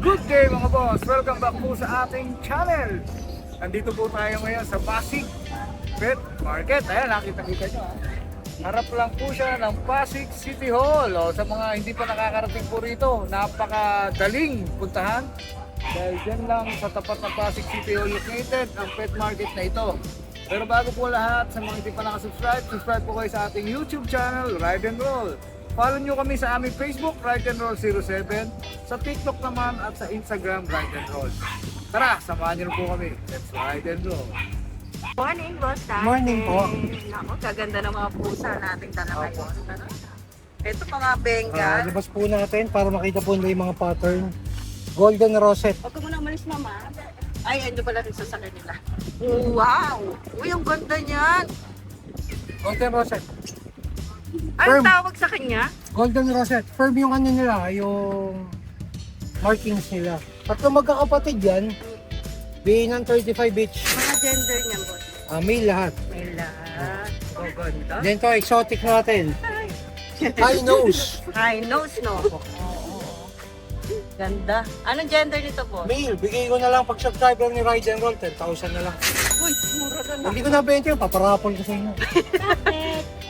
Good day mga boss! Welcome back po sa ating channel! Nandito po tayo ngayon sa Pasig Pet Market. Ayan, nakita-kita nyo. Harap lang po siya ng Pasig City Hall. O, sa mga hindi pa nakakarating po rito, napakadaling puntahan. Dahil dyan lang sa tapat ng Pasig City Hall located ang pet market na ito. Pero bago po lahat, sa mga hindi pa nakasubscribe, subscribe po kayo sa ating YouTube channel, Ride and Roll. Follow nyo kami sa aming Facebook, Ride and Roll 07, sa TikTok naman at sa Instagram, Ride and Roll. Tara, samahan nyo po kami. Let's ride and roll. Morning, Boss Dante. Morning po. Naku, kaganda ng mga pusa nating dala ngayon. Ito mga Bengal. Labas po natin para makita po nila yung mga pattern. Golden Rosette. Huwag ka muna umalis, Mama. Ay, ando pala rin sa sakit nila. Wow! Uy, ang ganda niyan. Golden Rosette. Anong Firm. tawag sa kanya? Golden Rosette. Firm yung ano nila, yung markings nila. Tatlo magkakapatid yan. Bihin ng 35 each. Mga gender niya, Boss. Male lahat. May lahat. Ang ganda. Then to exotic natin. High nose. High nose, no? Oo. Ganda. Anong gender nito, Boss? Male. Bigay ko na lang pag subscriber ni Ride and Roll, 10,000 na lang. Uy, mura na Hindi ko nabenta yun, paparapol ko sa inyo.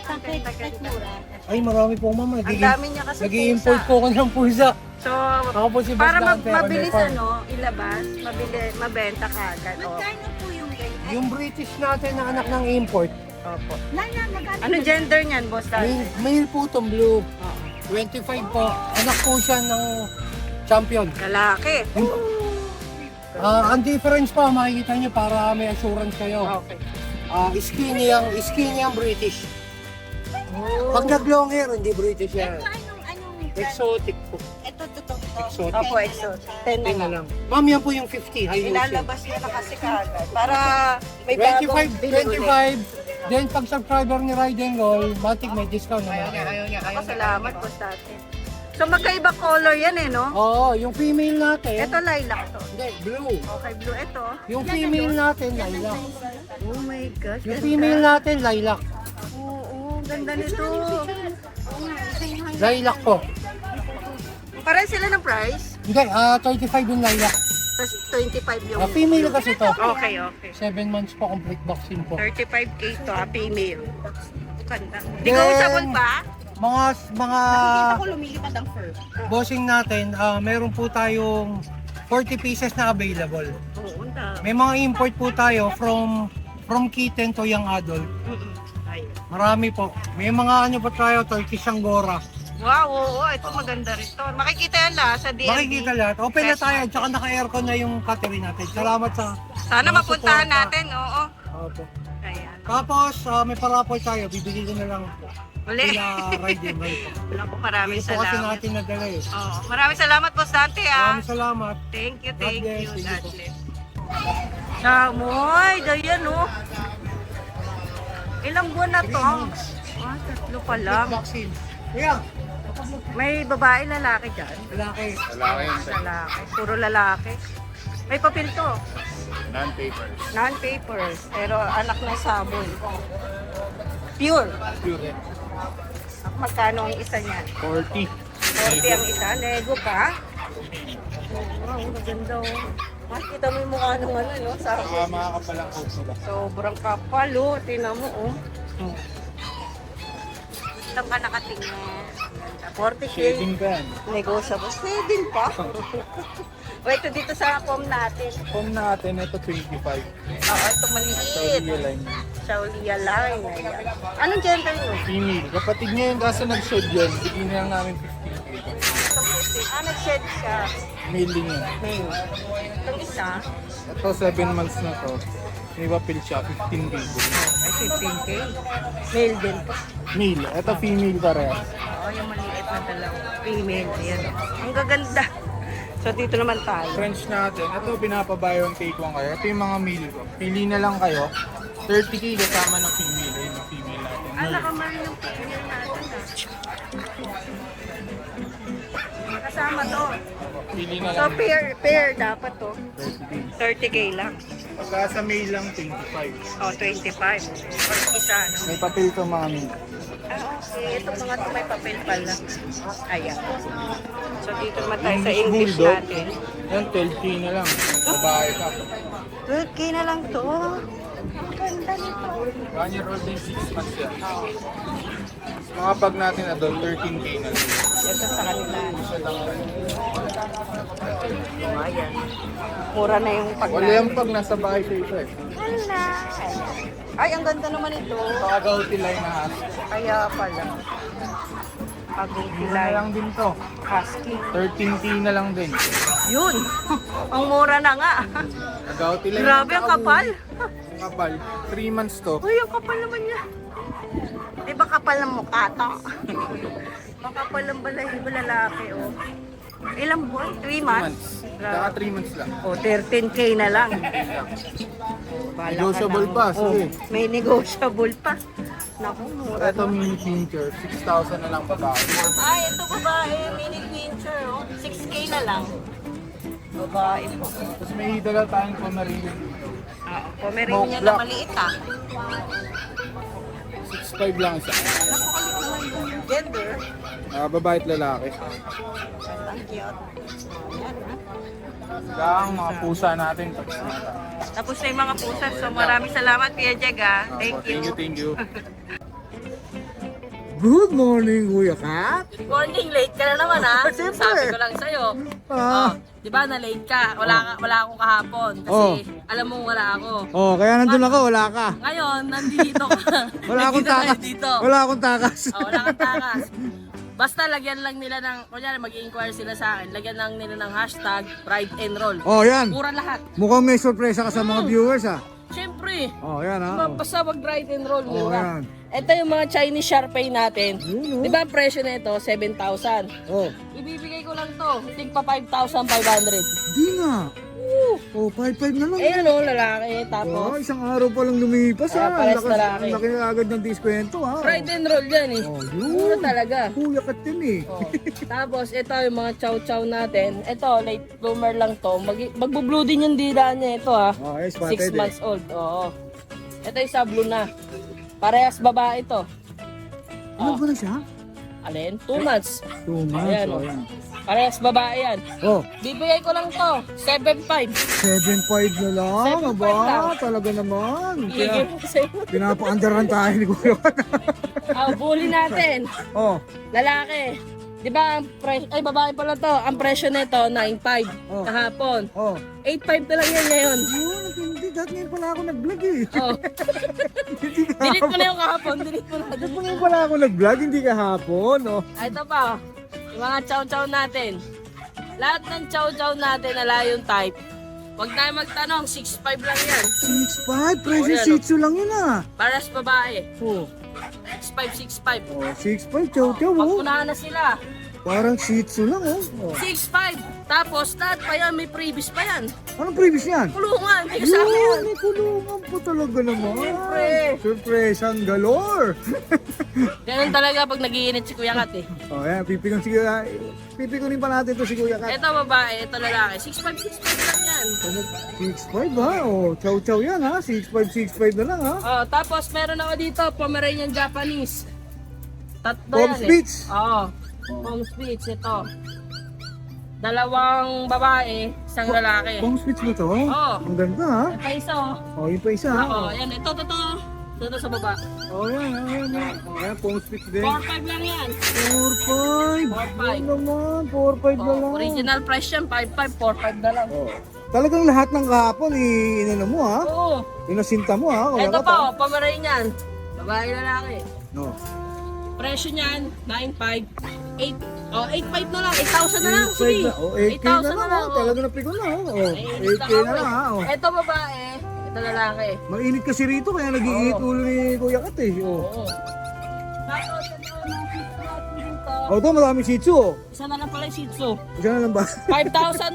Bakit? Bakit mura? Ay, marami po mama. Ang dami niya kasi Nag-i-import pusa. po ko ng pusa. So, Ako po si Boss para Dante, mabilis Farm. ilabas, mabenta ka agad. Magkano po yung ganyan? Yung British natin na anak ng import, Opo. Lala, magkano? Ano gender niyan, Boss male, Dante? male po itong blue. Oo. 25 po. Anak po siya ng champion. Lalaki. Ang difference pa, makikita niyo para may assurance kayo. Okay. Skinny ang British. Pag nag-long hair, hindi British yan. Anong, Exotic po. ito, ito. Exotic. Opo, exo. 10 Tingnan na lang. Ma'am, yan po yung 50. High nose yan. Ilalabas niya na kasi kaagad. Para may bagong 25, bili ulit. 25. Then pag subscriber ni Ride and Roll, matik may discount naman. Ako, salamat, Boss Dante. So, magkaiba color yan eh, no? Oo, yung female natin. Ito lilac to. Hindi, blue. Okay, blue. Ito. Yung female natin, lilac. Oh my gosh. Yung ganda. female natin, lilac. Oo, ganda nito. Lilac po. Pareho sila ng price. Hindi, 35 yung lilac. Tapos 25 yung... Female kasi to. Okay, okay. 7 months po, complete vaccine po. 35K to, female. Ganda. Negotiable pa? Mga Ako lumilipad ang fur. bossing natin, meron po tayong 40 pieces na available. Oo, unda. May mga import po tayo from kitten to young adult. Ay. Marami po. May mga ano pa tayo, Turkish Angora. Wow, oo, ito maganda rin to. Makikita yan na sa DMV. Makikita lahat. Open na tayo, tsaka naka-aircon na yung catering natin. Salamat sa... Sana mga mapuntahan suporta. natin, oo. Opo. Ayan. Tapos, may parapol tayo. Bibigyan ko na lang Uli. sila Ride and Roll po. Naku, maraming Ito kasi salamat. natin nadala eh. Oo, maraming salamat, Boss Dante, ah. Maraming salamat. Thank you, God thank bless. you. Thank God you po. bless. Samoy, ganyan, oh. Ilang buwan na to? Ah, 3 pa lang. Vaccine. Kuya, May babae, lalaki dyan? lalaki. Lalaki. Puro lalaki. May papel to. Non-papers. Non-papers. Pero anak ng sabon. Pure. Pure. Magkano ang isa niyan? 40. 40 ang isa. Nego pa. Wow, maganda oh. Mas kita mo yung mukha ng ano, no? Sabon. Makakapalang coat sila. Sobrang kapal, oh. Tingnan mo, oh. Saan ka nakatingin? 40K. Shading ka yan. Negotiable. Saving pa. Wait, ito dito sa form natin. Home natin, ito 25. Oo, ito maliit. Saudi line. Saulia line. Ayan. Anong gender nyo? Female. Kapatid niya yung kaso nag-showed yun. Bigyan na lang namin 15K. Nag-shed siya. Male din yun. May. Itong isa, Ito 7 months na to. May papel siya, 15K. ay 15K. Male din po. Male. Ito female parehas. Oo, yung maliit na dalawa. Female. Ayan. Ang gaganda. So, dito naman tayo. French natin. Ito pinapabayo ang take 1 kayo. Ito yung mga male ko. Pili na lang kayo. 30K kasama ng female. Ayun yung female natin. Ah, nakamali yung female natin ah. Kasama to. Pili na So, lang. pair dapat to. 30K. 30K lang. Pagka sa male lang, 25. O, 25. Or isa, no? May papel to mga male. Okay. Itong mga ito may papel pala. Ayan. So dito naman tayo sa English natin. Yan, 12K na lang. Babae ka. 12K na lang to. Ang ganda nito. 1 year old din, 6 months yan. Mga pag natin adult, 13K na lang. Ito sa kanila. Ayan. Mura na yung pag Wala yung pag nasa bahay sa ito eh. Hala. Ay, ang ganda naman ito. Pagauti line na husky. Kaya pala. Na Pag-utilay. lang din to. Husky. 13K na lang din. Yun. Ang mura na nga. Pagauti line. Grabe ang kapal. Ang kapal. 3 months to. Uy, ang kapal naman niya. Di ba kapal ng mukha to? Makapal ang balahibo lalaki, oh. Ilang buwan? 3 months? Saka 3 months lang. O, 13K na lang. Bala ka Negotiable lang. pa, Oh, sige. may negotiable pa. Naku, mura. Ito mini pincher, 6,000 na lang babae. Ay, ito babae, mini pincher, oh. 6K na lang. Babae po. Tapos may dala tayong Pomeranian. Pomeranian na Black. maliit, ah. 6'5 lang isa. Gender. Babae at lalaki. Ang cute. Ayan, ha. Saka ang mga pusa natin. Tapos na yung mga pusa. So maraming salamat, Kuya Jag, ah. Thank you. Thank you. Good morning, Kuya Kat. Good morning, late ka na naman, ha? Siyempre. Sabi ko lang sa'yo. Ah. Di ba, na-late ka? Wala akong kahapon. Kasi alam mo wala ako. Oh, kaya nandun ako, wala ka. Ngayon, nandito ka. Wala akong Nandito tayo takas. Dito. Wala akong takas. Wala kang takas. Basta lagyan lang nila ng, kunyari mag-inquire sila sa akin, lagyan lang nila ng hashtag Ride and Roll. Oh, yan. Mura lahat. Mukhang may sorpresa ka sa mga viewers, ah. Siyempre, Oh, yan, ha. basta mag-ride and roll, Oh, mura. yan. Ito yung mga Chinese Sharpei natin. Yun, oh. Di ba ang presyo na ito, 7,000. Oh, Ibibigay ko lang to, tig pa 5,500. di nga. Oh, 5-5 na lang. Ayan o, lalaki. Oh, Tapos, isang araw pa lang lumipas, Ah, ha. pares Ang lalaki. laki na agad ng diskwento, ha. ride and roll yan eh. Oh, Mura yun. talaga. Kuya Kat yun, eh. Oh. Tapos, ito yung mga chow-chow natin. Ito, late bloomer lang to. Magbo-blue din yung dila niya ito ha. Oh, yes, 6 spotted, months old. Oo. Ito yung sa blue na. Parehas babae to. Ano ba na siya? Alin? 2 months. 2 months, Ayan, oh, oh. yan. Parehas babae yan. Oh, Bibigay ko lang to. 7,500. 7.5 na lang, 7.5 aba, lang. talaga naman. Bibigay Kaya, ko sa'yo. pinapaandaran tayo ni Kuya Kat. Bully natin. Oh, Lalaki. Di ba ang presyo, ay babae pala to. Ang presyo nito 9,500 Oh. kahapon. oh. 8,500 na lang yan ngayon. Oh, hindi. Dahil ngayon pala ako nag-vlog, eh. Oh. Hindi Delete mo na yung kahapon, delete mo na. Dahil ngayon pala ako nag-vlog, hindi kahapon, oh. Ito pa, yung mga chow-chow natin. Lahat ng chow-chow natin na layong type. Huwag tayo magtanong, 6'5 lang yan. 6'5", presyo Oh, yan, Shih Tzu lang yun, ah. Paras babae, Oh, 6'5". oh 6'5", chow-chow, oh. Pagpunahan na sila, Parang Shih Tzu lang, oh. Oh. 6'5". Tapos lahat pa yan, may previous pa yan. Anong previous yan? Kulungan, hindi kasama yan. Yun, may kulungan po talaga naman. Siyempre. Surprise ang galore. Ganun talaga pag nagiinit si Kuya Kat eh. Oh, yan, pipikunin pa natin to si Kuya Kat. Ito babae, ito lalaki. 6'5", 6'5 lang yan. 6'5", ha? Oh, chow-chow yan, ha? 6'5", 6'5 na lang, ha? Oh, tapos meron ako dito, Pomeranian Japanese. Tatlo Palm yan Spitz. Oo. Palm Spitz, ito. Dalawang babae, isang lalaki. Pang Spitz ba to? Oo. Ang ganda, ha? Ito isa oh. Oh, yun pa isa, ha? Oo, yan. Ito. Ito sa baba. Oh, yan, yan. Oh, yan, Pang Spitz din. 4-5 lang yan. 4'5". 4'5". Yan naman, 4'5 na Oh, lang. original price yan, 5'5", 4'5 na lang. Oh. Talagang lahat ng kahapon, inano mo, ha? Oo. Inasinta mo, ha? Kuya Ito Kat, pa, ha? oh, Pomeranian. Babae lalaki. No. Presyo niyan, 9,500. 8,500 na lang. 8,000 na lang. Sige. Oh, 8K na lang, oh. Talaga napikon na, oh. 8K na lang, ha? Oh. Ito babae, ito lalaki. Mainit kasi rito, kaya nag-iinit Oo. ulo ni Kuya Kat, eh. Oh. Oo. Tapos ito, nakita natin dito. Oh, ito, maraming Shih Tzu, oh. Isa na lang pala yung Shih Tzu. Isa na lang ba? 5,000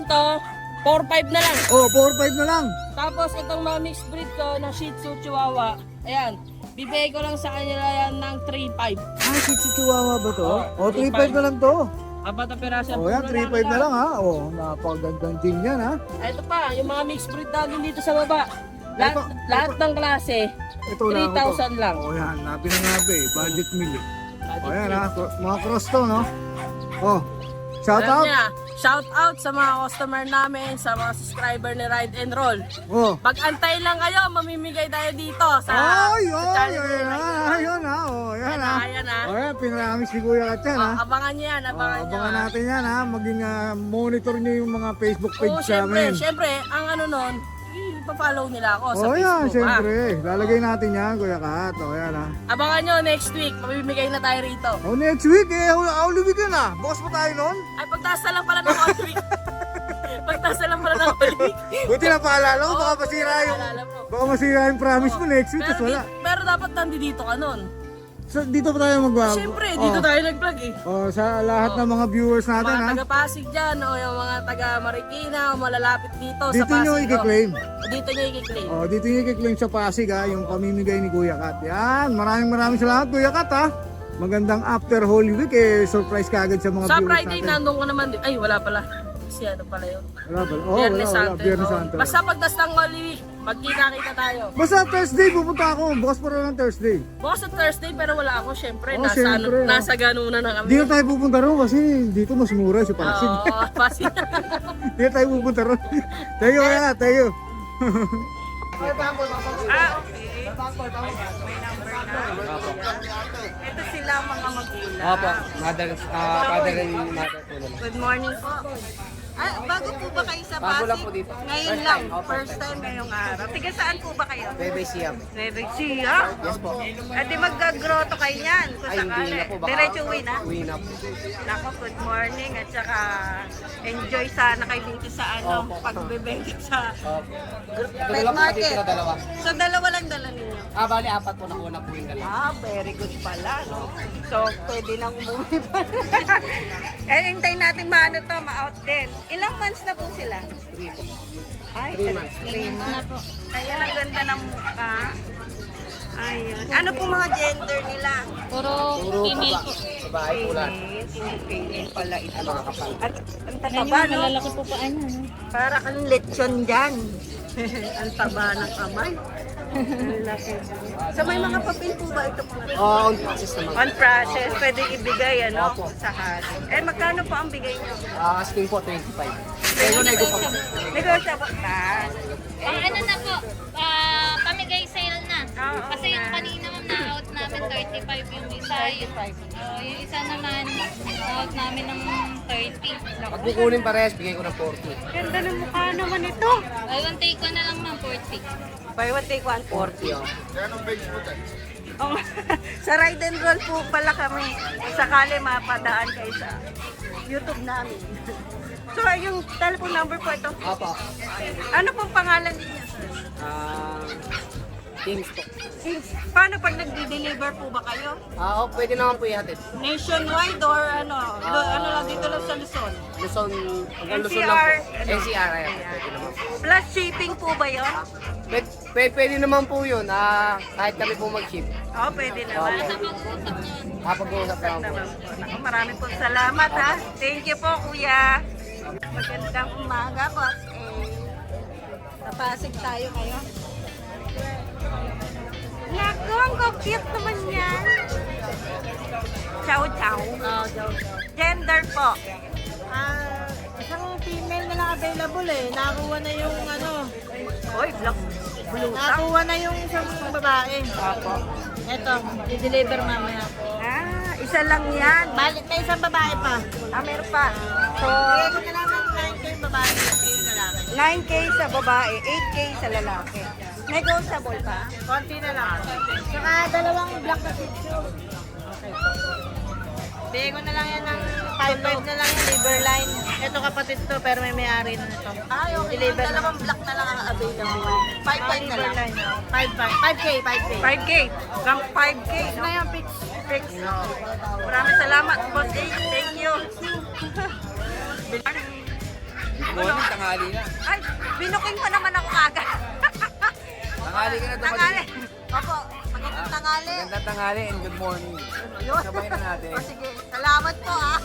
to, 4,500 na lang. Oh, 4'5 na lang. Tapos itong mga mixed breed ko na Shih Tzu Chihuahua, ayan, bibigay ko lang sa kanila yan ng 3,500. Ah, Shih Tzu Chihuahua ba to? Oo, Oh, 3'5 na lang to. Apat na piraso. Oh, yan, 3'5 na lang, ha? Oh, napakagandang din yan, ha? Ito pa, yung mga mixed breed natin dito sa baba. Lahat, Ito, lahat ng klase, Ito lang, 3,000 lang. Oh, yan, napinangabi, budget meal, eh. O yan ha, mga cross to, no? Oh, shout Alam out. niya, shout out sa mga customer namin, sa mga subscriber ni Ride and Roll. Oh. Pag-antay lang kayo, mamimigay tayo dito sa Ay, sa ay, channel ni ayun Ride ha, and Roll. ayun ha, oh, yan ha. Ayan ha. O yan, pinaramis ni Kuya Kat yan ha. Abangan niyo yan, abangan niyo. Abangan natin yan ha, maging monitor niyo yung mga Facebook Oo, page syempre, namin. syempre, ang ano nun, ipa-follow nila ako sa Oh yan, Facebook. syempre. Lalagay natin yan, Kuya Kat. O yan ha. Abangan nyo next week, mamimigay na tayo rito. Oh, next week eh, Holy Week yun ah. Bukas pa tayo nun. Ay, pagtaas na lang pala ng Holy Week. Pagtaas na lang pala ng Holy Week. Buti na paalala ko, baka Oo, masira yung... paalala mo. Baka masira yung promise mo next week, Pero, tapos wala. pero dapat nandito ka nun. So, dito pa tayo mag- Siyempre, dito tayo nag-vlog eh. Oh, sa lahat ng mga viewers natin Mga ha. taga-Pasig dyan, o yung mga taga-Marikina, o malalapit dito sa Dito Pasig. nyo i-claim. Dito nyo i-claim. Oh, dito nyo i-claim sa Pasig ha, yung pamimigay ni Kuya Kat. Yan, maraming salamat Kuya Kat ha. Magandang after Holy Week eh, surprise ka agad sa mga Sa viewers Friday, natin. nandun ka naman din. Ay, wala pala. Kasi ano pala yun. Wala pala. Oh, Biyernes wala. Santo. Biyernes Oo. Santo. Basta pagtas ng Holy Week, magkita-kita tayo. Basta Thursday pupunta ako. Bukas pa rin ng Thursday. Bukas sa Thursday, pero wala ako syempre. Oh, Nasa, syempre. nasa ganunan na kami. Hindi na tayo pupunta ron kasi dito mas mura sa Pasig. Oo, Pasig. Hindi na tayo pupunta ron. Tayo kaya, tayo. Ah, okay. Ito sila ang mga magulang. Opo, father and mother po nila. Good morning po. Ah, bago po ba kayo sa Bago lang Pasig? po dito. Ngayon lang, first time ngayong araw. Tiga saan po ba kayo? Bebe Siam. Nueva Ecija? Yes po. At di mag-groto kayo niyan kung Ay, hindi sakali. na po. Baka Diretso uwi na? Uwi na po. Nako, good morning at saka enjoy sana kayo dito sa ano, Opo. pagbebenta sa Dito pet lang po market. dito na dalawa. So dalawa lang dala ninyo? Bali, apat po na una po yung dalawa. Ah, very good pala, no? So, pwede nang umuwi pa. Eh, hintayin natin maano to, ma-out din. Ilang months na po sila? 3 po. Ay, 3 months. 3 months. Kaya ang ganda ng mukha. Ayun. Ano po mga gender nila? Puro female po. Babae po lahat. Female pala ito. Mga kapal. At ang tataba, no? Malalaki po pa ano, no? Para kang lechon dyan. Ang taba ng kamay. Ang laki. So may mga papel po ba ito mga On process naman. on process? Pwede ibigay, ano? Opo. Sa hari. Eh, magkano po ang bigay nyo? Asking po 25. Pero nego pa po. Negotiable na. Ano na po, pamigay sale na. Oo, Kasi yung nga. kanina ma'am, na-out namin 35 yung isa. Yung isa naman, na-out namin ng 30. Pag kukunin parehas, bigay ko ng 40. Ganda ng mukha naman ito. Buy one take one na lang ma'am, 40. Buy one, take one. 40 oh. Oh, sa ride and roll po pala kami. Sakali mapadaan kayo sa YouTube namin. So, yung telephone number po ito. Opo. Ano pong pangalan ninyo, sir? Kings po. Paano pag nagdi-deliver po ba kayo? Oo, pwede naman po ihatid. Nationwide or ano? Ano lang dito lang sa Luzon? Luzon, hanggang Luzon lang po. NCR, ano? NCR, ayan. Pwede naman po. Plus shipping po ba yun? Pwede naman po yun, kahit kami po mag-ship. Oo, pwede naman. Pag-uusap naman po. Naman po. Naku, maraming po salamat ha. Thank you po, kuya. Magandang umaga, boss. Napasig tayo ngayon. Naku, ang cute naman yan. Chow chow. Gender po. Isang female na lang available eh. Nakuha na yung ano, Hoy, black blue. nakuha na yung isang babae. Apo. Ito, i-deliver mamaya. Ah, isa lang yan. Balik na isang babae pa. Meron pa. So, Bigay ko na lang ng 9K babae at yung lalaki. 9K sa babae, 8K sa lalaki. Negotiable pa? Konti na lang. Saka dalawang black na picture. Bigay ko na lang yan ng 5-5 na lang yung liver line. Ito kapatid to pero may may-ari na nito. Ay, okay. Deliver na. Dalawang black na lang ang available. 5-5 na lang. 5K. 5K. Hanggang 5K. No? Na yan, fix. Fix. Maraming salamat, Boss A. Thank you. Morning, tanghali na. Ay, binuking pa naman ako agad. Tanghali ka na Tangali. Opo, magandang tangali. Magandang tanghali and good morning. Yun. Sabay na natin. O sige, salamat po ah.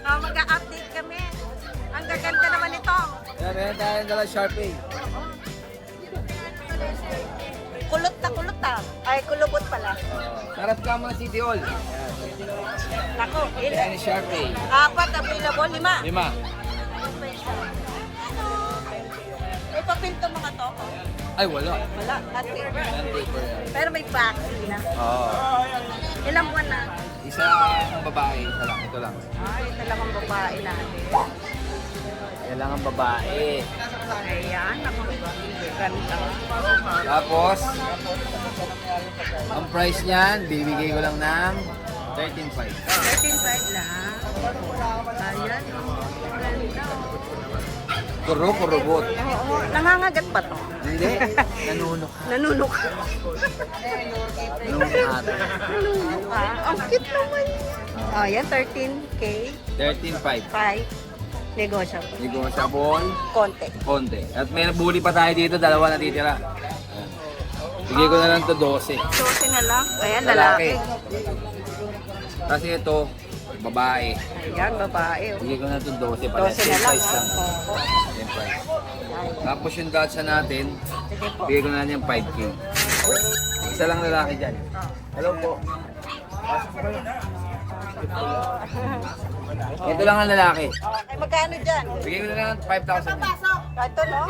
Mag-update kami. Ang gaganda naman ito. Yan, meron tayong dala Sharpie. kulot na. Ay, kulubot pala. Sarap ka mga City Hall. Ako, Yan ilan? ni Sharpay. 4 available, 5. 5. May papel to mga to. Ay, wala. Wala, not paper. Non-paper yan. Pero may vaccine na. Oo. Ilang buwan na? Isa ang babae. Isa lang. Ito lang. Ay, ito lang ang babae natin. Yan lang ang babae. Ayan, ako. Ganda. Tapos, ang price niyan, bibigay ko lang ng 13.5. 13.5 lang. Ayan, oh. Ganda. Kurubot. Oo, nangangagat pa to. Hindi. Nanunok. Nanunok. Nanunok. Nanunok ka. Ang cute naman. Oh, yan, 13K. 13.5. 5. Negotiable. Negotiable. Konti. Konti. At may nabuli pa tayo dito, 2 natitira. Ayan. Bigay ko na lang to 12. 12 na lang. Ayan, lalaki. Kasi ito, babae. Ayan, babae. Oh. Bigay ko na to 12 pala. 12 na lang. Price lang. Oo. Same price. Tapos yung gatsa natin, Sige po. bigay ko na lang 5K. Isa lang lalaki dyan. Hello po. Ito lang ang lalaki. Ay, magkano dyan? Bigay ko na lang 5,000. Ito, no?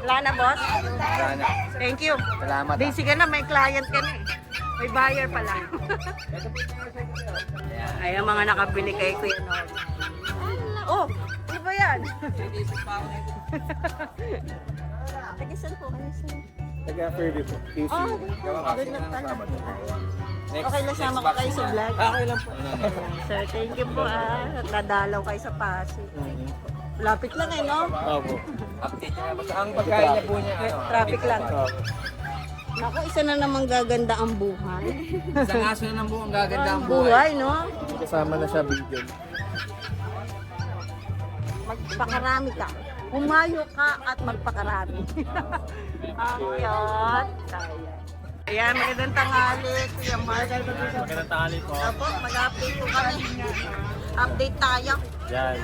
Wala na, boss? Sana. Thank you. Salamat. Busy ka na, may client ka na eh. May buyer pala. Ayan, mga nakabili kay Kuya Nord. Oh, ano ba yan? Tagisan po kayo sir. Taga-Fairview po. Oh, good luck pala. Okay lang sama ko kayo sa vlog. Okay lang po. Sir, thank you po nadalaw kayo sa Pasig. Lapit lang eh, no? Opo. Update niya. Basta ang pagkain niya po niya. Traffic lang. Naku, isa na namang gaganda ang buhay. Isang aso na ng buong gaganda ang Ang buhay. buhay, no? Kasama na siya video. Magpakarami ka. Humayo ka at magpakarami. Ang cute. Ayan, magandang tanghali. Kuya Mark. Magandang tanghali po. Opo, mag-update po kami. Update tayo. Yan.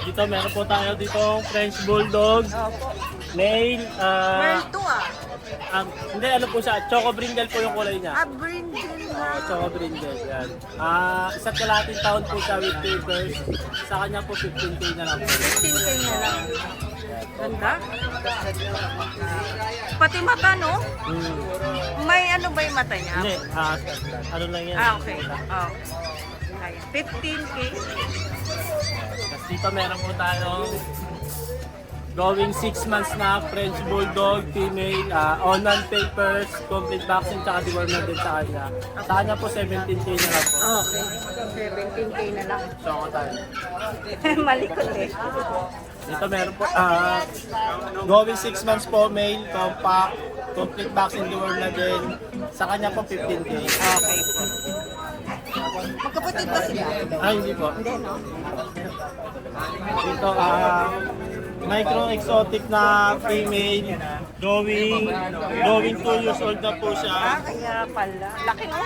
Dito meron po tayo dito French Bulldog, Opo. male, Merl 2 hindi ano po siya, Choco Brindle po yung kulay niya. Brindle na. Choco Brindle, yan. Isa't kalahating taon po siya with papers. Sa kanya po 15K na lang po. 15K na lang. Ganda. Pati mata, no? May ano ba yung mata niya? Hindi, ano lang yan. Okay. Oh. Kaya, 15K. Tapos dito meron po tayong going 6 months na French Bulldog, female, on-hand papers, complete vaccine, tsaka deworm na din sa kanya. Sa kanya po 17K na lang po. Okay. 17K na lang. Choco tayo. Malikot eh. Dito meron po, going 6 months po, male, compact, complete vaccine, deworm na din. Sa kanya po 15K. Okay po. Magkapatid ba sila? Hindi po. Hindi, no? Dito, micro exotic na female, going 2 years old na po siya. Kaya pala. Laki mo.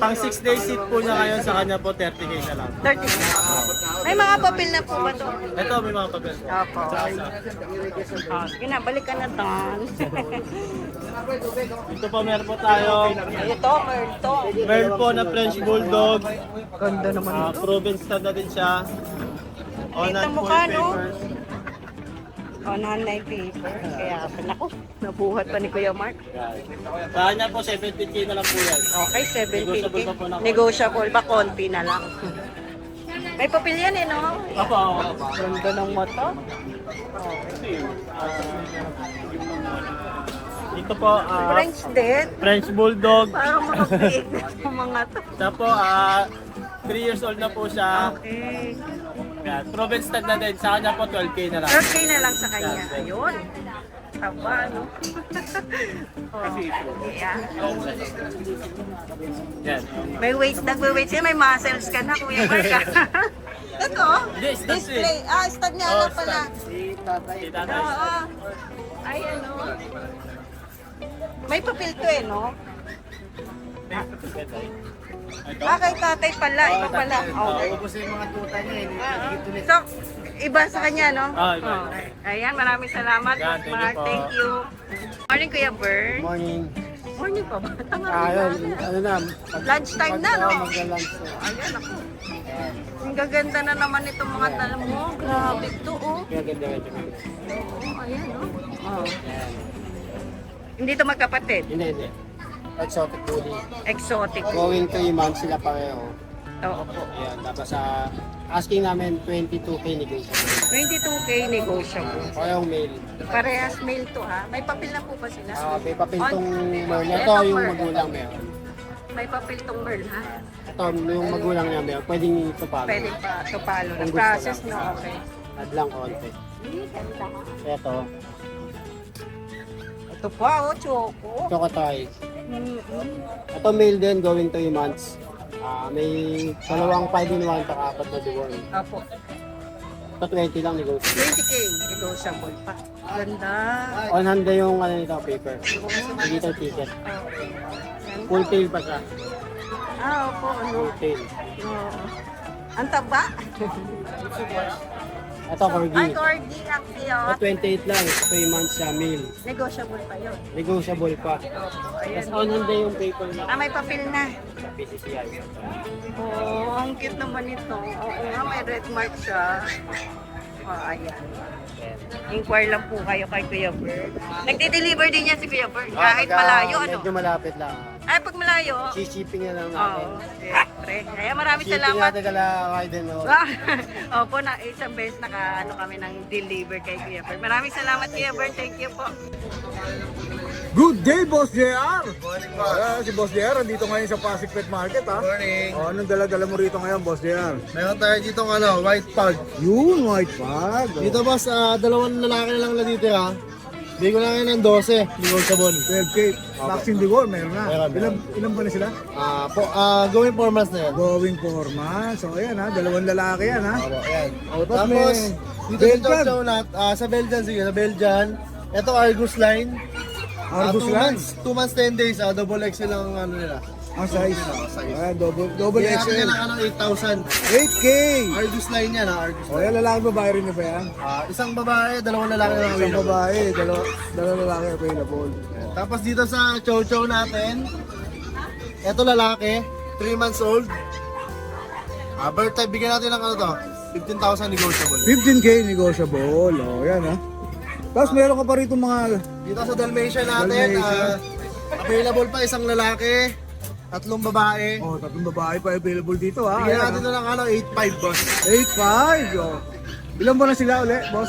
Pang 6 days sit po niya ngayon, sa kanya po 30K na lang. 30. May mga papel na po ba to? Ito, may mga papel. Opo. Sige na, balik ka na doon. Dito po meron po tayo Ito, Merl to. Merl po na French Bulldog. Ganda naman. Proven stud na din siya. On Ito and full mukha, no? papers. On-hand paper. Kaya, naku, nabuhat pa ni Kuya Mark. Sa kanya po 17K na lang po yan. Okay, 17K. Negotiable pa po na. Negotiable ba? Konti na lang. May papel yan eh, no? Opo, Ganda ng mata. dito po, French din. French Bulldog. Parang mga big na mga to. Siya po, 3 years old na po siya. Okay. Yan, proven stud na din. Sa kanya po 12K na lang. 12K na lang sa kanya. Ayun. Taba, no? Oh, yeah. Yan. May weights, nagwe-weight siya. May muscles ka na, Kuya Mark. Ito, Hindi, stud display. Stud niya lang pala. Si tatay. Oo. Ay, ano? May papel to eh, no? Kay tatay pala. Iba pala. Okay. Ubus na yung mga tuta niya. So, iba sa kanya, no? Iba. Ayan, maraming salamat. Yan, thank you Mark, po. thank you. Morning, Kuya Bern. Morning. Morning pa ba? Tama Ayun, na. ano na. Lunchtime na, no? Magla-lunch na. Ayan, ako. Ang gaganda na naman itong mga tala mo. Grabe ito, oh. Kaya ganda medyo. Oh, ayan, oh. Oh. Hindi ito magkapatid. Hindi. Exotic bully. Exotic. Going 3 months sila pareho. Oo po. Ayan, tapos asking namin 22K negotiable. 22K negotiable. Parehong male. Parehas male to, ha? May papel na po ba sila? May papel tong Merl. Ito Etong yung Merl. magulang meron. May papel tong Merl, ha? Ito yung magulang niya meron. Pwedeng ito pa. Pwede pa ito palo na. Kung gusto Process lang. na, okay. Add lang konti. Ganda. Ito, Ito pa, oh, choco. Chocotoy. Mm-hmm. Ito male din, going 3 months. May dalawang 5-in-1 at 4 na deworm. Apo. Ito 20 lang negotiable. 20K negotiable pa. Ganda. On hand na yung ano nito, paper. Dito ticket. Okay. Ganda. Full tail pa siya. Opo, ano. Full tail. Oo. Ang taba. Ito, corgi. Ay, corgi, ang Ito cute. 28 lang, 3 months siya, male. Negotiable pa yun. Negotiable pa. Ayan. Tapos on hand na yung paper na May papel na. sa PCCI. Oh, ang cute naman ito. Oo nga, may red mark siya. Ayan. Inquire lang po kayo kay Kuya Bird. Nagde-deliver din yan si Kuya Bird. Kahit malayo, ano? Medyo malapit lang. Ay, pag malayo. Si-shipping na lang natin. Oo, siyempre. Kaya maraming Shipping salamat. natin kala Raiden. Opo, na isang beses naka kami ng deliver kay Kuya Bird. Maraming salamat Kuya Bird. Thank you po. Good day, Boss JR! Morning, Boss. Si Boss JR, andito ngayon sa Pasig Pet Market, ha? Morning. Anong dala-dala mo rito ngayon, Boss JR? Meron tayo dito white pug. Yun, white pug. Dito boss, dalawang lalaki na lang natitira. Bigyan ko lang yan ng 12, negotiable. 12K. Vaccine Digor, meron na. Meron. Ilan ba na sila? Going 4 months na yan. Going 4 months. So, ayan ha, dalawang lalaki yan ha. Opo, ayan. Oh, tapos Tapos, may dito sa Belgian. Chow Chow sa Belgian, sige, sa Belgian. Ito Argus line. Argus 2 line. months, 2 months, 10 days, double XL ang ano nila. Ang size. Ayan, double Bigyan natin XL. ng 8,000. 8K. Argus line yan, Argus O, line. yan lalaki babae rin na ba yan? Isang babae, dalawang lalaki na lang. Isang babae, dalawang lalaki available. Tapos dito sa Chow Chow natin, ito lalaki, 3 months old. Birth type, bigyan natin ng ano to, 15,000 negotiable. 15K negotiable. O, yan ha. Tapos meron ka pa rito mga Dito sa Dalmatian natin, Dalmatian. available pa isang lalaki, 3 babae. tatlong babae pa available dito ha. Bigyan Ayan, natin na ng ano, 8,500 boss. 8.5. O. Ilan ba na sila ulit, boss?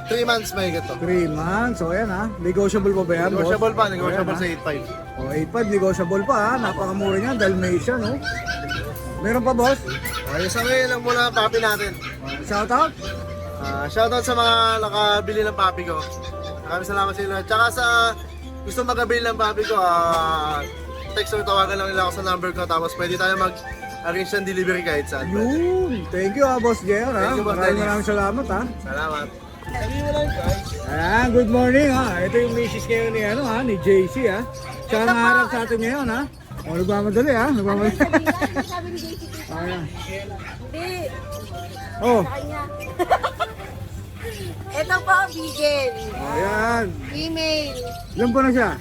3 months may to. 3 months. So ayan ha. Negotiable pa ba yan, boss? Negotiable pa, negotiable Ayan, sa 8,500. O, 8.5 negotiable pa ha. Napakamura niyan. Dalmatian, no? Meron pa, boss? Okay, sa ngayon lang muna ang papi natin. Shout out. Shoutout sa mga nakabili ng papi ko. Maraming salamat sa inyo. Tsaka sa gusto magabili ng papi ko, text or tawagan lang nila ako sa number ko. Tapos pwede tayo mag-arrange ng delivery kahit saan. Yun. Thank you ha, boss Jer ha. Thank you, boss Maraming Dennis. salamat ha. Salamat. Ayan, good morning ha. Ito yung misis kayo ni, ano, ha, ni JC ha. Siya ang harap sa atin ngayon ha. O, nagmamadali ha. Nagmamadali. Ayan. Hindi. Oh, Ito po, vegan. ayan. Female. Ilan po na siya?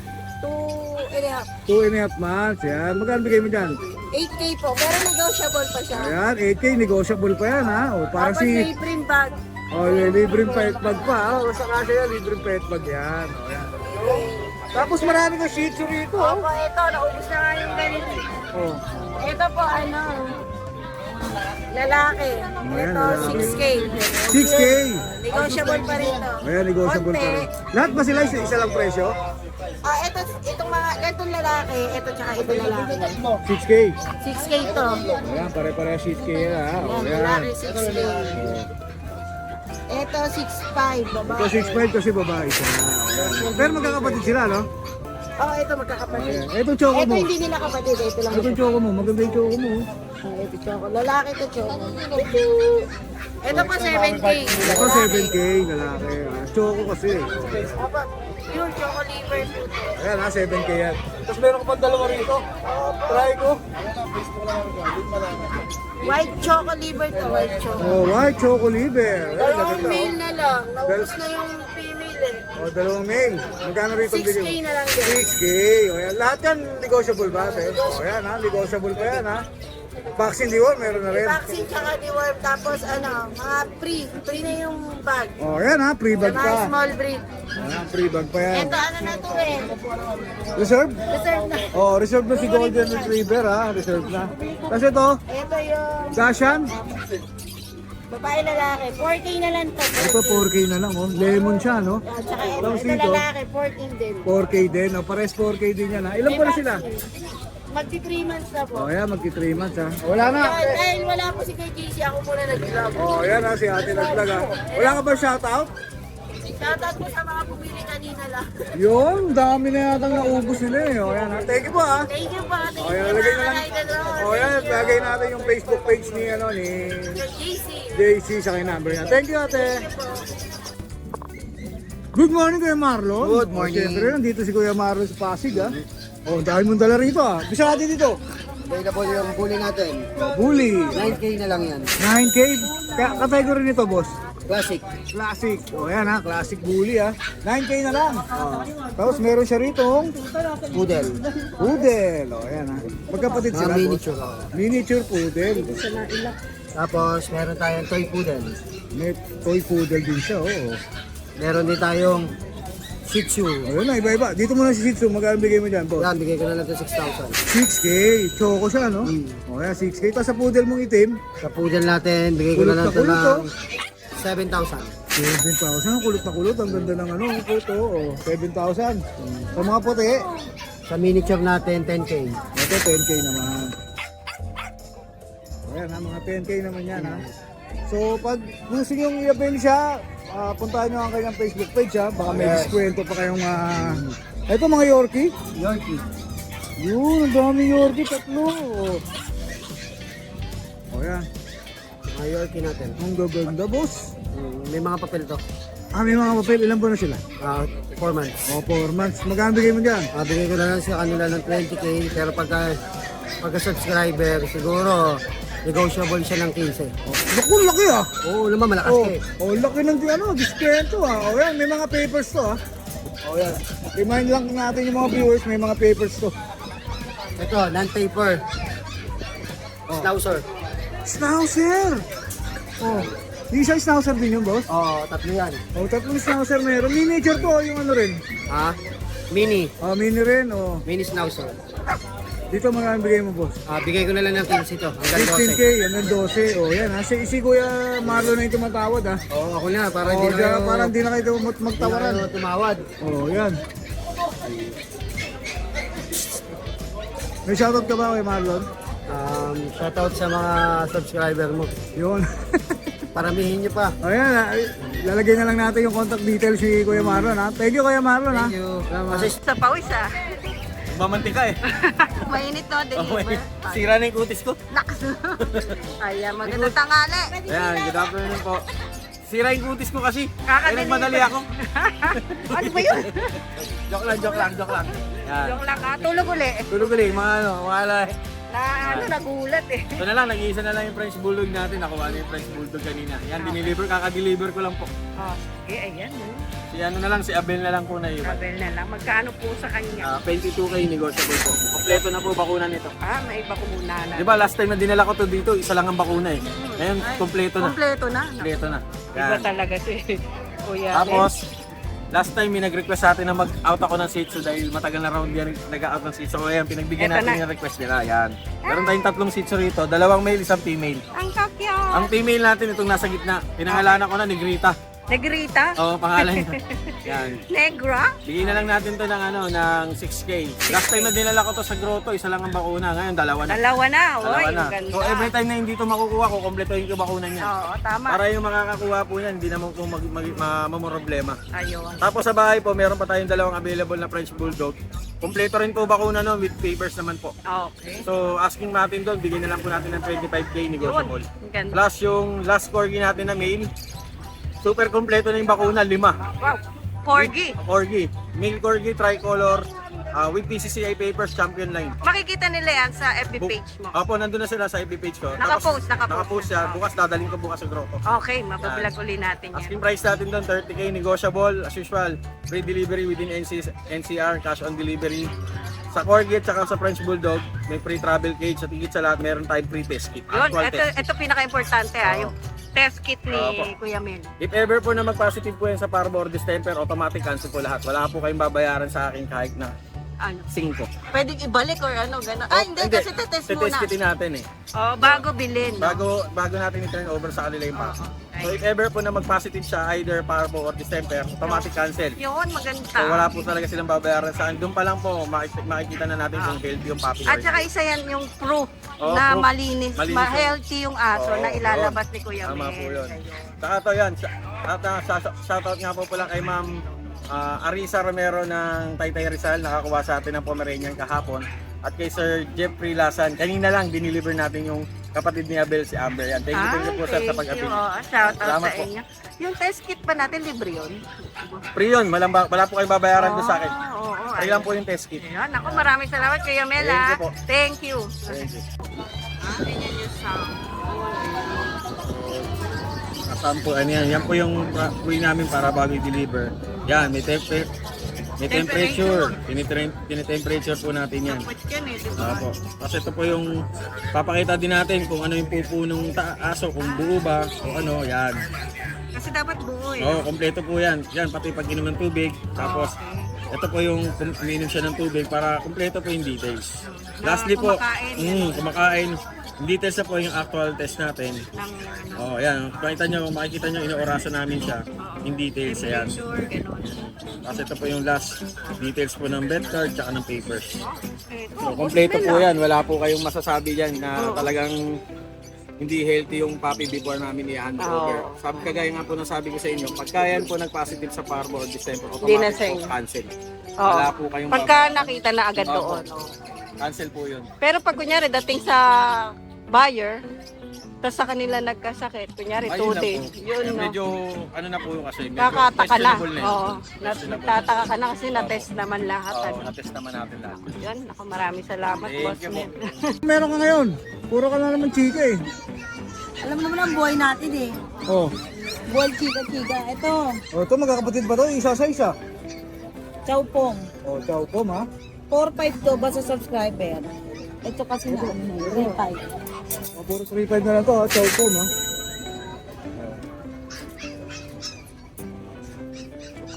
2.5. 2.5 months. Yan. Magkano bigay mo dyan? 8K po, pero negotiable pa siya. Ayan, 8K. Negotiable pa yan ha. O, para Tapos si... may print bag. Oh, libreng pet bag pa. Oh, basta kasi yan, libreng pet bag yan. Oh, yan. Tapos marami kang shih tzu rito. Oh. Opo, ito, naubos na nga yung ganito. Oh. Ito po, lalaki. Ayan, Ito, lalaki. 6K. 6K. Negotiable pa rin to. Ayan, negotiable pa rin. Lahat ba sila isa lang presyo? Itong lalaki, ito tsaka ito lalaki. 6K. 6K to. Ayan, pare-pareha 6K yan ha. Oh, Yan, yan. lalaki 6K. Ito 6'5", Ito babae. 6.5 kasi babae siya. Ayan. Pero magkakapatid sila, no? Oh, ito magkakapatid. Ayan. Itong choco Ito mo. hindi nila kapatid, ito lang. Itong choco mo. Maganda yung choco mo. Ito choco. Lalaki to choco. Ito po 7K. Ito 7K, lalaki. Choco kasi. Opo. Pure choco liver po to. Ayan ha, 7K yan. Tapos meron ka pang dalawa rito. Try ko. White choco liver to, white choco. Oh, white choco liver. Ayan, Dalawang gaganda, male oh. na lang. Naubos na yung female eh. Oh, dalawang male. Magkano rito 6K na lang din. 6K. O yan. Lahat yan negotiable ba? O yan ha, negotiable pa yan ha. Vaccine deworm, meron na rin. Vaccine tsaka deworm. Tapos mga free. Free na yung bag. O yan ha, free Sa bag mga pa. small breed. Ayan, free bag pa yan. Ito na to eh. Reserve? Reserve na. Oh, reserve na si Golden Retriever ha, reserve na. Kasi ito, Ito yung Dashan, babae lalaki. 4K na lang to. ito 4K na lang oh. Lemon siya no. At saka ito, Tapos ito dito? lalaki. 14 din. 4K din, oh, pares 4K din yan ha. Ilan May pala sila? vaccine. Magti 3 months na po. Oh, yan, magki 3 months ha. Wala na. Dahil wala po si kay JC, ako muna nag-vlog. Oh, yan ha, si ate nag-vlog ha. Wala ka ba shoutout? Shoutout po sa mga pumili kanina lang. Yun, dami na yatang naubos nila eh. Oh, yan ha. Thank you po ha. Thank you po. Thank Oh, you yan, lagay na lang. Idol Ron. Oh, yan, lagay natin yung Facebook page ni, ni JC. JC sa kay number niya. Thank you ate. Good morning Kuya Marlon. Good morning. Siyempre, nandito si Kuya Marlon sa Pasig ha. Oh, dahil mong dala rito ha. Bisa natin dito. Pwede po yung bully natin. Bully. 9K na lang yan. 9K. Kategory nito boss. Classic. Classic. O yan ha, classic bully ha. 9K na lang. Tapos meron siya rito Poodle. poodle. O yan ha. Magkapatid Mga sila. miniature. Miniature poodle. Tapos meron tayong toy poodle. May toy poodle din siya. Oh. Meron din tayong Shih Tzu. Ayun na, iba-iba. Dito muna si Shih Tzu. Magkano bigay mo dyan, boss? Yan, bigay ko na lang ito 6,000. 6K. Choco siya, no? O yan, 6K. Tapos sa poodle mong itim, Sa poodle natin, bigay ko na lang ito Kulot na ng 7,000. 7,000. Kulot na kulot. Ang ganda ng ano, ito. Oh, 7,000. Sa mga puti, Sa miniature natin, 10K. ito 10K naman. Ayan ha, mga 10K naman yan ha. So pag gusto nyo i-avail siya, puntahan nyo ang kanyang Facebook page ha. Baka may diskwento pa kayong ito mga Yorkie. Yorkie. Yun, ang dami Yorkie, tatlo. O yan, Mga Yorkie natin. ang gaganda boss. May mga papel to. May mga papel, ilan ba na sila? 4 months. O 4 months, magkano bigay mo dyan? Bigay ko na lang sa kanila ng 20K. Pero pagka subscriber, siguro negotiable siya ng 15. Naku, laki ah. Oo naman, malakas Oh, eh. laki ng diskwento ah. O yan, may mga papers to ah. O yan. Remind lang natin yung mga viewers, may mga papers to. Ito, non-paper. Schnauzer. Schnauzer! Oh, yung siya schnauzer din yung boss? Oo, tatlo yan. Oh, tatlong schnauzer meron. Miniature to, yung ano rin. Mini. Oh, mini rin, oh. Mini Schnauzer. Dito mga bigay mo boss. Bigay ko na lang ng 15 to. Hanggang 15K, 12. hanggang 12. Oh, yan ha. Si Kuya Marlon na yung tumatawad ha. Oo, ako na. Para Oh, hindi na kayo, parang di na kayo hindi na magtawaran. kayo tumawad. Oh, yan. May shoutout ka ba kay Marlon? Shoutout sa mga subscriber mo. Yun. Paramihin nyo pa. O yan, lalagay na lang natin yung contact details si Kuya Marlon ha. Thank you Kuya Marlon ha. Thank you. Salamat. Sa pawis Mamantika eh. Mainit to, deliver. Sira na yung kutis ko. Ayan, magandang tangali. Ayan, good afternoon po. Sira yung kutis ko kasi. Kakadeliver. Nagmadali ako. Ano ba yun? Joke lang. Yan. Joke lang ha, tulog uli. Tulog ulit, mga wala eh. Nagulat eh. Ito na lang, nag-iisa na lang yung French Bulldog natin. Nakuha na yung French Bulldog kanina. Yan, dineliver, kaka-deliver ko lang po. Ayan. Si ano na lang, si Abel na lang po na yun. Abel na lang. Magkano po sa kanya? 22K negotiable po. Kompleto na po bakuna nito. May iba ko muna na. Di ba last time na dinala ko to dito, isa lang ang bakuna eh. Ngayon, kompleto na. Kompleto na. Kompleto na. Iba Yan. talaga si Kuya. Tapos, last time may nag-request sa atin na mag-out ako ng Shih Tzu dahil matagal na round yan nag-out ng Shih Tzu. So ayan, pinagbigyan Eto natin na. yung request nila. Ayan. Meron tayong 3 Shih Tzu rito, 2 male, 1 female. Ang kakyo. Ang female natin itong nasa gitna. Pinangalanan ko na Negrita. Negrita? Oo, pangalan niya. Yan. Negra? Bigyan na lang natin to ng 6K. Last time na dinala ko to sa grotto, isa lang ang bakuna. Ngayon, 2 na. Dalawa na. Dalawa Oy, na. ganda. So every time na hindi to makukuha, kukompletohin ko bakuna niya. Oo, tama. Para yung makakakuha po yan, hindi naman po mamroblema. Ayun. Tapos sa bahay po, meron pa tayong 2 available na French Bulldog. Kompleto rin po bakuna no, with papers naman po. Okay. So asking natin doon, bigyan na lang po natin ng 25K negotiable. Ang ganda. Plus yung last corgi natin na male, super kompleto na yung bakuna, 5. Wow. Corgi. Corgi. male corgi tricolor with PCCI papers champion line. Makikita nila yan sa FB page mo. Opo, nandun na sila sa FB page ko. Nakapost. Nakapost yan. Bukas, dadaling ko bukas sa grupo. Okay, mabablog uli natin yan. Asking price natin doon, 30k, negotiable, as usual. Free delivery within NCR, cash on delivery. Sa Corgi at saka sa French Bulldog, may free travel cage. Sa tigit sa lahat, meron tayong free test kit. Yun, Actual test. ito pinaka-importante yung test kit ni Opo. Kuya Mel. If ever po na mag-positive po yan sa parvo or distemper, automatic cancel po lahat. Wala po kayong babayaran sa akin kahit na Ano? 5. Pwedeng ibalik or ano, gano'n. Hindi, kasi test muna. Test kitin natin eh. Bago bilhin. No? Bago natin i-turn over sa kanila yung pass. Okay. So if ever po na mag-positive siya, either parvo or distemper, automatic cancel. Yun, maganda. So wala po talaga silang babayaran sa akin. Doon pa lang po, makikita na natin kung healthy yung puppy. At saka isa yan yung proof Oo, na proof. malinis, Malinis yun. healthy yung aso Oo, na ilalabas ni Kuya Tama Mel. po yun. Ayun. Saka to yan, shoutout nga po pala kay Ma'am Arisa Romero ng Taytay Rizal, nakakuha sa atin ng Pomeranian kahapon. At kay Sir Jeffrey Lasan, kanina lang diniliver natin yung kapatid ni Abel, si Amber. Yan. Thank you po sir sa pag-apil. Shout out Salamat sa po. inyo. Yung test kit ba natin, libre yun? Free yun, wala po kayong babayaran doon sa akin. Oo, Free lang po yung test kit. Yan, ako maraming salamat Kuya Mel. Thank you po. Thank you. Thank you. Tingnan yung sound. Sample, ano yan? Yan po yung free namin para bago i-deliver. Yan, may temperature. Tinitemperature po natin yan. Yan eh, diba? Opo. Kasi ito po yung papakita din natin kung ano yung pupo ng aso, kung buo ba o ano, yan. Kasi dapat buo eh. Oo, kompleto po yan. Yan, pati pag inom ng tubig. Tapos, ito po yung uminom siya ng tubig para kompleto po yung details. Lastly po, kumakain. Yung details na po yung actual test natin. Oh, yan. Makikita nyo, ino-orasan namin siya. In details, ayan. Kasi ito po yung last details po ng vet card tsaka ng papers. So, kompleto po yan. Wala po kayong masasabi dyan na talagang hindi healthy yung puppy before namin i-hand over. Sabi kagaya nga po na sabi ko sa inyo, pagka yan po nag-positive sa parvo or distemper, automatic po cancel. Wala po kayong Pagka nakita na agad doon. cancel po yun. Pero pag kunyari dating sa buyer, tapos sa kanila nagkasakit, kunyari 2 days, yun no. Medyo ano na po yung kasi. Medyo Kakataka na. questionable na. Oo. Nagtataka ka na kasi na-test naman lahat. Oo, Ano. na-test naman natin lahat. Yan, ako maraming salamat, Thank Boss you po. Ned. Meron ka ngayon. Puro ka na naman chika eh. Alam mo naman ang buhay natin eh. Oh. Buhay chika-chika. Ito, Oh, ito magkakapatid ba to? Isa sa isa. Chowpong. Oh, ciao po ma. 4-5 to ba sa subscriber? Ito kasi na ano, 3-5. Oh, puro 3.5 na lang to ha. Ciao po ma.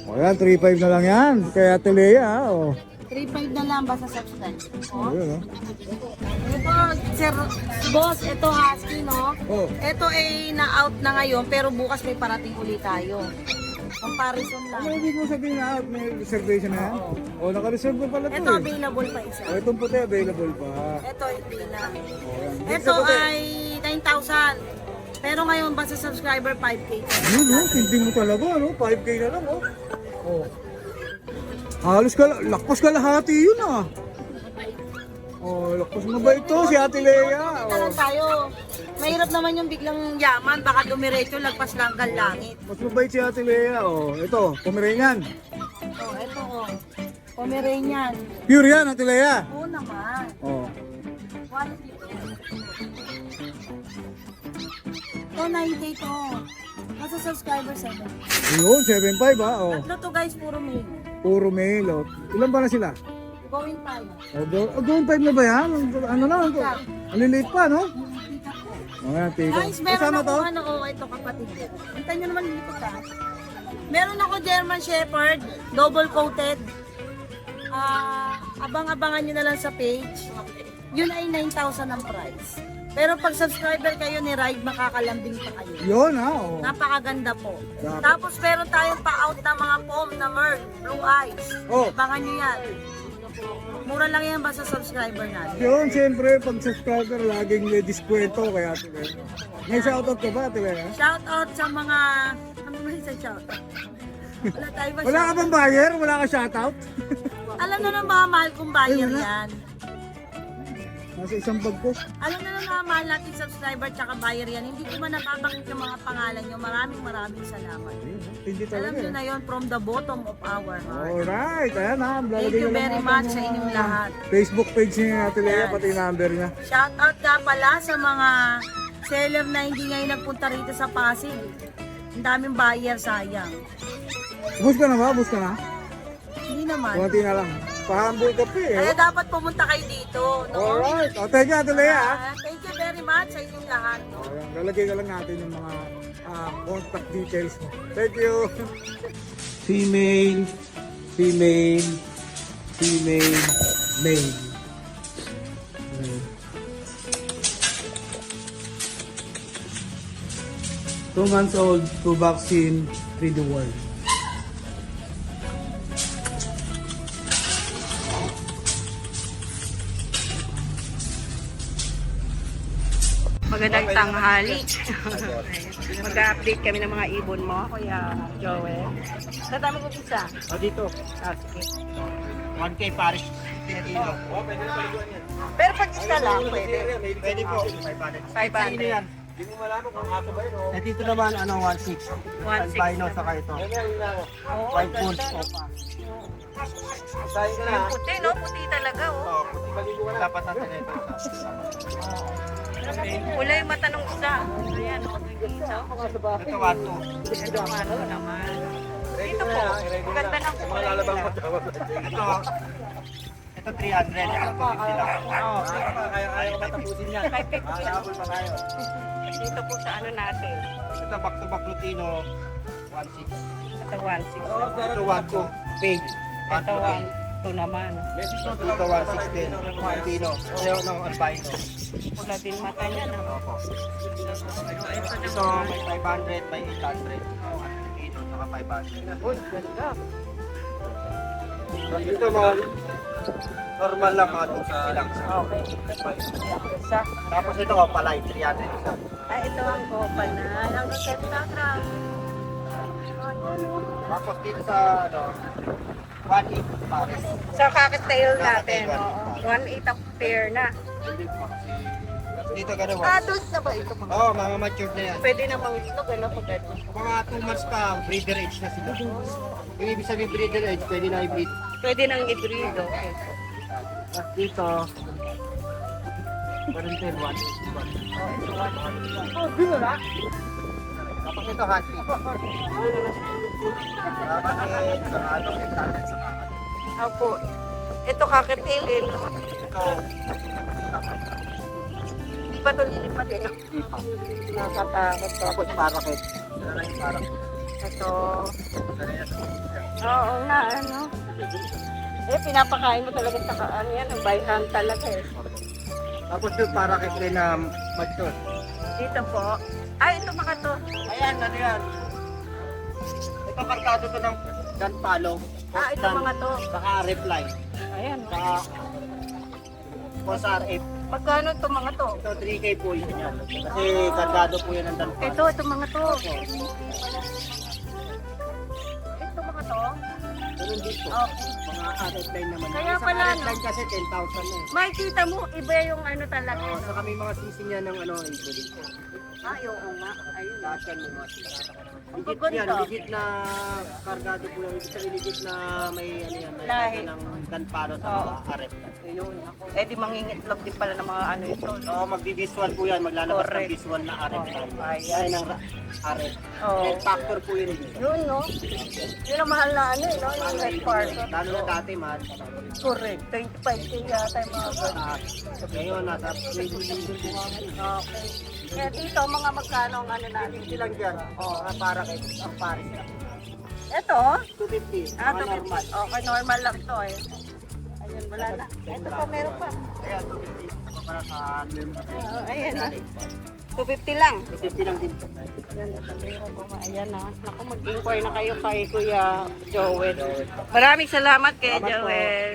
Oh, yan 3.5 na lang yan. Kaya Telea ha. Oh. 3-5 na lang ba sa subscriber? Oh, yun Ito, sir, boss, ito husky, no? Oh. Ito ay na-out na ngayon, pero bukas may parating ulit tayo. Comparison lang. Ano hindi mo sabihin na out? May reservation na yan? Oh, naka-reserve pa pala to Ito, eh. available pa isa. Oh, itong puti available pa. Ito, hindi na. Oh, yan. Ito ay 9,000. Pero ngayon ba sa subscriber, 5K. Yun, oh, tindi mo talaga, ano? 5K na lang, oh. Oh. Halos ka, lakpas ka lahati yun, ah. Oh, lakpas mo ba ito, si Ate Lea? Ito Oh. lang tayo. Mahirap naman yung biglang yaman, baka dumiretso, lagpas lang hanggang langit. Mas mabait si Ate Lea, oh. Ito, Pomeranian. Oh, ito oh. Pomeranian. Pure yan, Ate Lea. Oo naman. Oh. Quality to. Ito, 9K to. Nasa subscriber 7. Yun, 7.5 ah, oh. Tatlo to guys, puro male. Puro male, oh. Ilan ba na sila? Going 5. Going 5 na ba yan? Ano na, ang liliit pa, no? Oh, yan, tiga. Guys, meron Kasama ako to? ano, ito kapatid ko. Hintayin nyo naman dito ka. Meron ako German Shepherd, double coated. Abang-abangan nyo na lang sa page. Yun ay 9,000 ang price. Pero pag subscriber kayo ni Ride, makakalambing pa kayo. Yun, ha? Oh. Napakaganda po. Dapat. Tapos meron tayong pa-out na mga foam na Merl, Blue Eyes. Oh. Abangan nyo yan. Mura lang yan ba sa subscriber natin? Yun, siyempre, pag subscriber, laging may diskwento kaya Ate Lea. May shoutout ka ba, Ate Lea? Shout out sa mga... Ano ba yung shout out? Wala tayo ba Wala ka bang buyer? Wala ka shoutout? Alam na ng mga mahal kong buyer Ayun na. yan. Nasa isang bag ko. Alam na lang mga mahal nating subscriber tsaka buyer yan. Hindi ko man napabanggit yung mga pangalan nyo. Maraming salamat. Hindi Alam talaga. nyo na yon from the bottom of our heart. Alright, ayan ha. Thank you very much sa inyong lahat. Facebook page niya natin Lea, pati yung number niya. Shout out ka pala sa mga seller na hindi ngayon nagpunta rito sa Pasig. Ang daming buyer, sayang. Bus ka na ba? Bus ka na? Hindi naman. Kunti na lang. Pahambol ka pa eh. Kaya dapat pumunta kayo dito, no? Alright. O, thank you, Ate Lea. Thank you very much sa inyong lahat, no? Ayan, lalagay na lang natin yung mga contact details mo. Thank you. Female, female, female, male. Ayan. 2 months old, 2 vaccine, 3 the world. Magandang tanghali. Mag-update kami ng mga ibon mo, Kuya Joel. Saan tayo mag-upisa? Dito. Sige. 1K Paris. Pero pag isa lang, pwede. Pwede po. 500. Dito naman, 1.6. 1.6 Albino saka ito. Oo, 5 pounds. yung puti, no? Puti talaga, oh. Dapat natin ito. Wala yung mata ng isa. Ayan, oh. Yung isa. Ito 1.2. Ito, ano naman. Dito po. Ganda ng kulay nila. Ito 300. Ito 250 lang. Oo. Kaya matapusin yan. Kahit 50 lang. Habol pa tayo. Dito po sa ano natin. Ito back to back Lutino. 1.6. Ito 1.6. Ito 1.2. Pink. Ito 1.2 naman. Ito 1.6 din. Lutino. Ayaw ng albino. Pula din mata niya, no? Ito may 500, may 800. Lutino, saka 500. Uy, ganda. Ito mo, normal lang mga 250 lang. Okay. Isa. Tapos ito ko palay, 300 isa. Ay, ito ang kopal na. Ang ganda, grabe. Tapos dito sa 1.8 pares. Sa cocktail natin, oo. 1.8 ang pair na. Dito gano'n. Adult na ba ito? Oo, mga matured na yan. Pwede namang itlog, ano pag ano? Mga 2 months pa, breeder age na sila. Yung ibig sabihin breeder age, pwede na i-breed. Pwede nang i-breed, okay. Tapos dito, parang 10, 1. Tapos ito, husky. Bakit sa ano, sa Opo. Ito kakatailin. ito, Hindi pa ito lilipat eh. Nakatakot to. tapos parakit. Sila na yung parakit. Ito. Oo nga, ano. Pinapakain mo talaga sa ano yan, ang bayhan talaga eh. Tapos yung parakit din na matured. Dito po. Ay, ito mga to. Ayan, ano yan? Ito karkado to ng gunpalo. Ito mga to. Saka reply. Ayan. Saka RF. Magkano ito mga to? Ito 3K po yun yan. Kasi karkado po yan ng gunpalo. Ito mga to. Ito mga to. Ganun dito. Oh. Mga RF line naman. Kaya Isang pala, RF no? line kasi 10,000 na eh. Makikita mo, iba yung ano talaga. Oo, saka may mga sisi niya ng ano, including po. Oo nga. Ayun. Lahat yan may mga sisi. Ang Legit gaganda. yan, legit na kargado po yan. Ibig sabihin legit na may ano yan, may Lahi. ng gunpalo sa Oo. mga RF. Ayun. Di mangingitlog din pala ng mga ano ito. No? Oo, magdi-visual po yan. Maglalabas ng Correct. visual na RF. Ayan. Yan ang RF. Oo. Red factor po yun. Yun, no? Yun ang mahal na ano, no? Yung red parcel. Lalo na dati, mahal. Correct. 25K yata yung mga ganun. Ngayon, nasa 20,000 po kami. Okay. Kaya dito, mga magkano ang ano natin? Hindi lang dyan. Oo, para kay ang Paris. Ito? 250. Ah, Mga normal. Okay, normal lang to eh. Ayun, wala na. Ito pa, meron pa. Kaya 250. Para sa Ayan na. 250 lang. 250 lang din. Ayan na. Naku, mag-inquire na kayo kay Kuya Joel. Maraming salamat kay Joel.